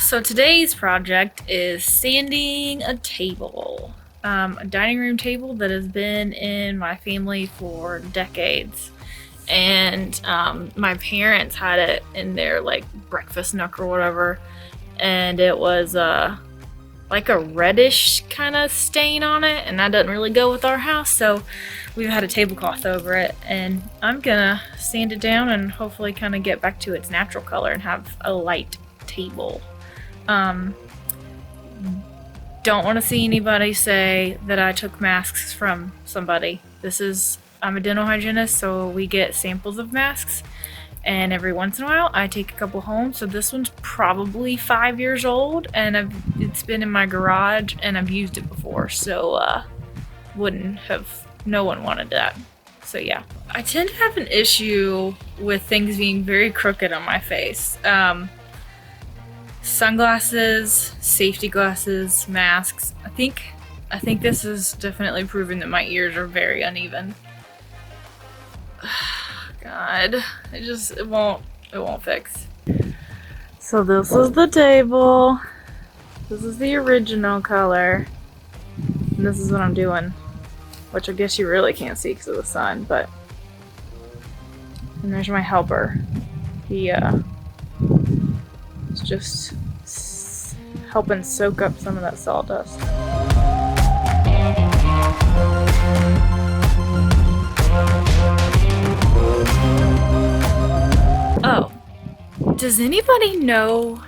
So today's project is sanding a table, a dining room table that has been in my family for decades. And my parents had it in their like breakfast nook or whatever, and it was like a reddish kind of stain on it, and that doesn't really go with our house, so we've had a tablecloth over it, and I'm gonna sand it down and hopefully kind of get back to its natural color and have a light table. Don't want to see anybody say that I took masks from somebody. I'm a dental hygienist, so we get samples of masks, and every once in a while I take a couple home. So this one's probably 5 years old, and it's been in my garage and I've used it before, so no one wanted that. So yeah, I tend to have an issue with things being very crooked on my face. Sunglasses, safety glasses, masks. I think this is definitely proving that my ears are very uneven. God, it won't fix. So this is the table. This is the original color. And this is what I'm doing. Which I guess you really can't see because of the sun, but. And there's my helper. He is just helping soak up some of that sawdust. Oh, does anybody know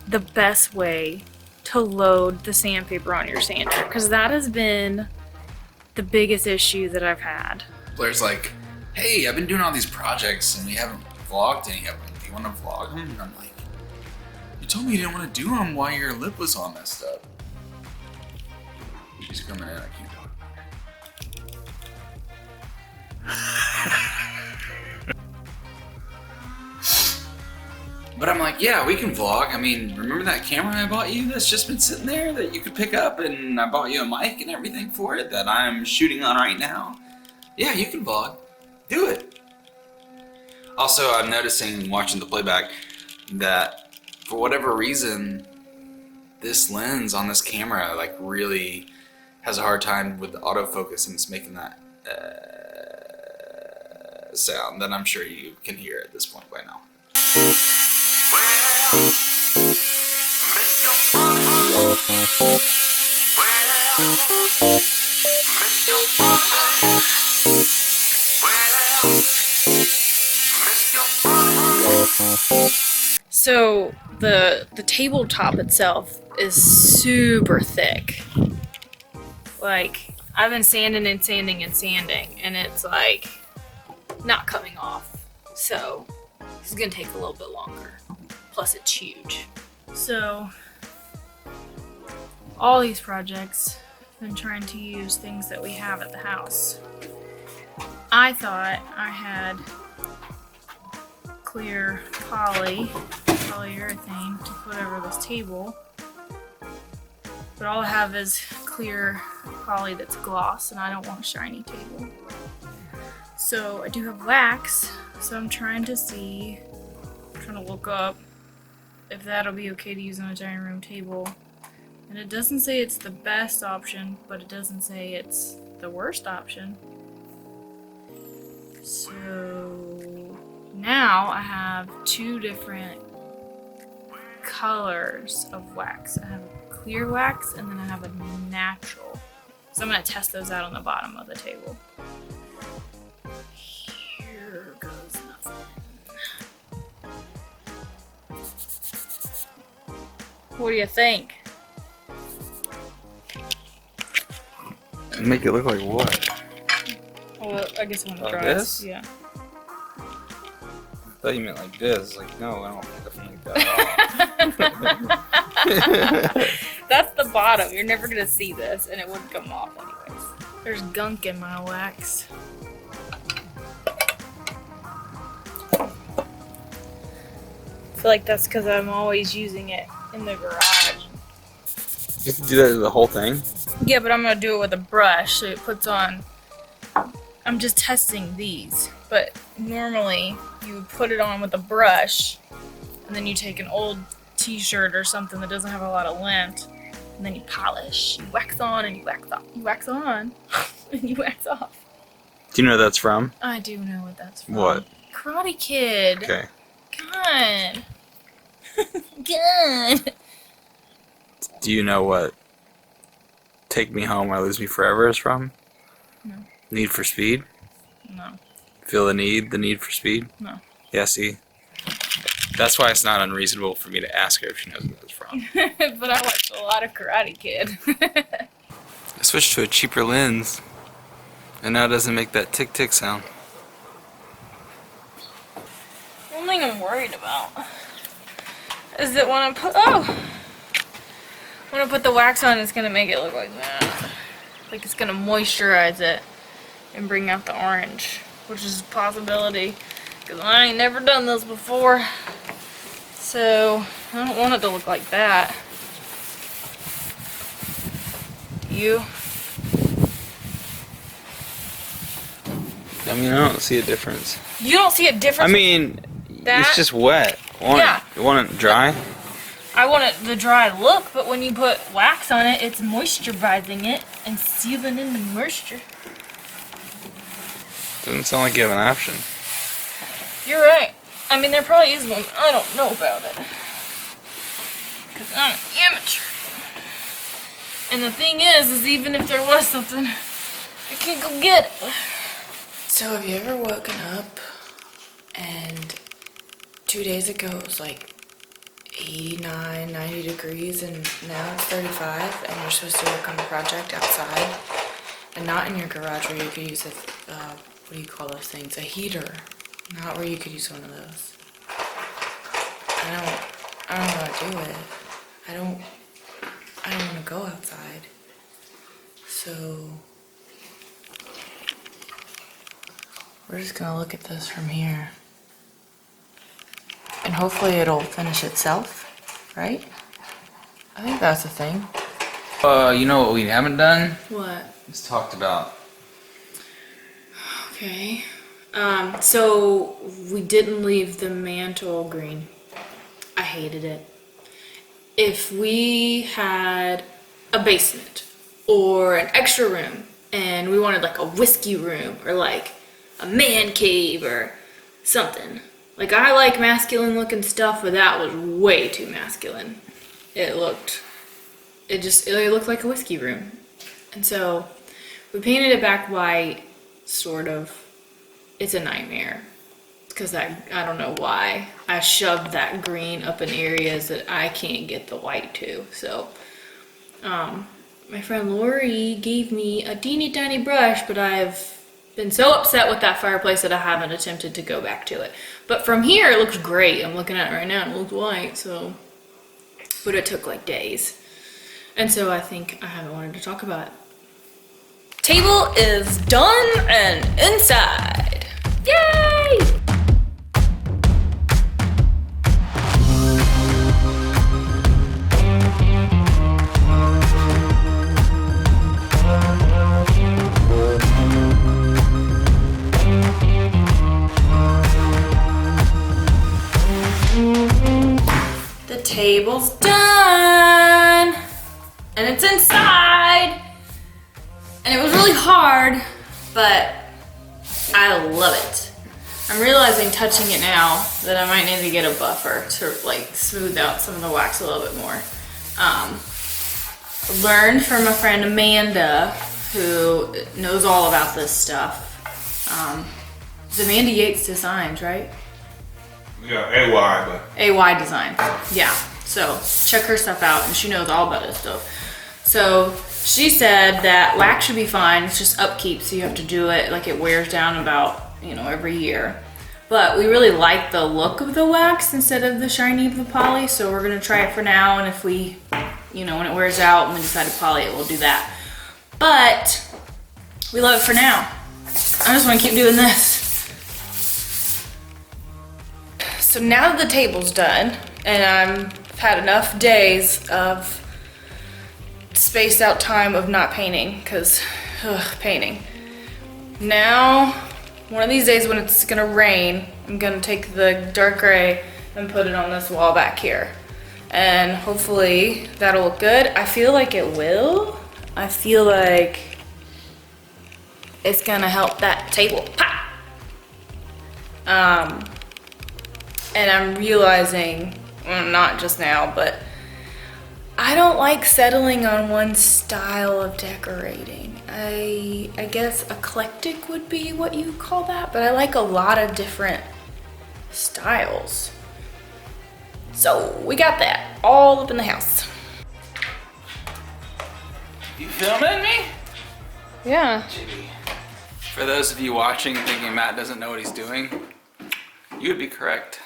the best way to load the sandpaper on your sander? Because that has been the biggest issue that I've had. Blair's like, hey, I've been doing all these projects and we haven't vlogged any of them. Do you want to vlog them? And I'm like, you told me you didn't want to do them while your lip was all messed up. She's coming in, I can't talk about it. But I'm like, yeah, we can vlog. I mean, remember that camera I bought you that's just been sitting there that you could pick up, and I bought you a mic and everything for it that I'm shooting on right now? Yeah, you can vlog. Do it. Also, I'm noticing, watching the playback, that for whatever reason, this lens on this camera like really has a hard time with the autofocus, and it's making that sound that I'm sure you can hear at this point by now. So the tabletop itself is super thick. Like, I've been sanding and sanding and sanding, and it's like not coming off. So this is gonna take a little bit longer. Plus it's huge. So all these projects, I've been trying to use things that we have at the house. I thought I had clear polyurethane to put over this table, but all I have is clear poly that's gloss, and I don't want a shiny table. So I do have wax, so I'm trying to look up if that'll be okay to use on a dining room table. And it doesn't say it's the best option, but it doesn't say it's the worst option. So now I have two different colors of wax. I have a clear wax and then I have a natural. So I'm going to test those out on the bottom of the table. Here goes nothing. What do you think? Make it look like what? Well, I guess when it Like dries. this? Yeah. I thought you meant like this. Like, no, I don't think that at all. That's the bottom. You're never gonna see this, and it wouldn't come off anyways. There's gunk in my wax. I feel like that's because I'm always using it in the garage. You have to do that to the whole thing? Yeah, but I'm gonna do it with a brush, so it puts on. I'm just testing these, but normally you would put it on with a brush, and then you take an old t-shirt or something that doesn't have a lot of lint. And then you polish, you wax on and you wax off. You wax on and you wax off. Do you know what that's from? I do know what that's from. What? Karate Kid. Okay. God. God. Do you know what Take Me Home or Lose Me Forever is from? No. Need for Speed? No. Feel the Need for Speed? No. Yeah, see? That's why it's not unreasonable for me to ask her if she knows what that's from. But I watched a lot of Karate Kid. I switched to a cheaper lens, and now it doesn't make that tick-tick sound. One thing I'm worried about is that when I put the wax on, it's gonna make it look like that. Like it's gonna moisturize it and bring out the orange, which is a possibility, because I ain't never done this before. So I don't want it to look like that. You? I mean, I don't see a difference. You don't see a difference? I mean, that? it's just wet. You want it dry? I want it the dry look, but when you put wax on it, it's moisturizing it and sealing in the moisture. Doesn't sound like you have an option. You're right. I mean, there probably is one. I don't know about it. Because I'm an amateur. And the thing is even if there was something, I can't go get it. So have you ever woken up and 2 days ago it was like 89, 90 degrees and now it's 35 and you're supposed to work on a project outside and not in your garage where you could use a, what do you call those things? A heater. Not where you could use one of those. I don't know how to do it. I don't want to go outside. So we're just gonna look at this from here. And hopefully it'll finish itself, right? I think that's the thing. You know what we haven't done? What? It's talked about. Okay. So we didn't leave the mantle green. I hated it. If we had a basement or an extra room and we wanted like a whiskey room or like a man cave or something. Like I like masculine looking stuff, but that was way too masculine. It looked like a whiskey room. And so we painted it back white, sort of. It's a nightmare because I don't know why. I shoved that green up in areas that I can't get the white to. So my friend Lori gave me a teeny tiny brush, but I've been so upset with that fireplace that I haven't attempted to go back to it. But from here it looks great. I'm looking at it right now and it looks white, so, but it took like days. And so I think I haven't wanted to talk about it. Table is done and inside. Yay! The table's done and it's inside. And it was really hard, but I love it. I'm realizing touching it now that I might need to get a buffer to like smooth out some of the wax a little bit more. Learned from my friend Amanda, who knows all about this stuff. It's Amanda Yates Designs, right? Yeah, AY, but AY Design. Yeah. So check her stuff out, and she knows all about this stuff. So she said that wax should be fine. It's just upkeep, so you have to do it like it wears down about, every year. But we really like the look of the wax instead of the shiny of the poly, so we're gonna try it for now. And if we, when it wears out and we decide to poly it, we'll do that. But we love it for now. I just want to keep doing this. So now that the table's done, and I've had enough days of spaced out time of not painting, because painting. Now, one of these days when it's gonna rain, I'm gonna take the dark gray and put it on this wall back here. and hopefully that'll look good. I feel like it will. I feel like it's gonna help that table pop. And I'm realizing, well, not just now, but I don't like settling on one style of decorating. I guess eclectic would be what you call that, but I like a lot of different styles. So we got that all up in the house. You filming me? Yeah. Gee. For those of you watching thinking Matt doesn't know what he's doing, you would be correct.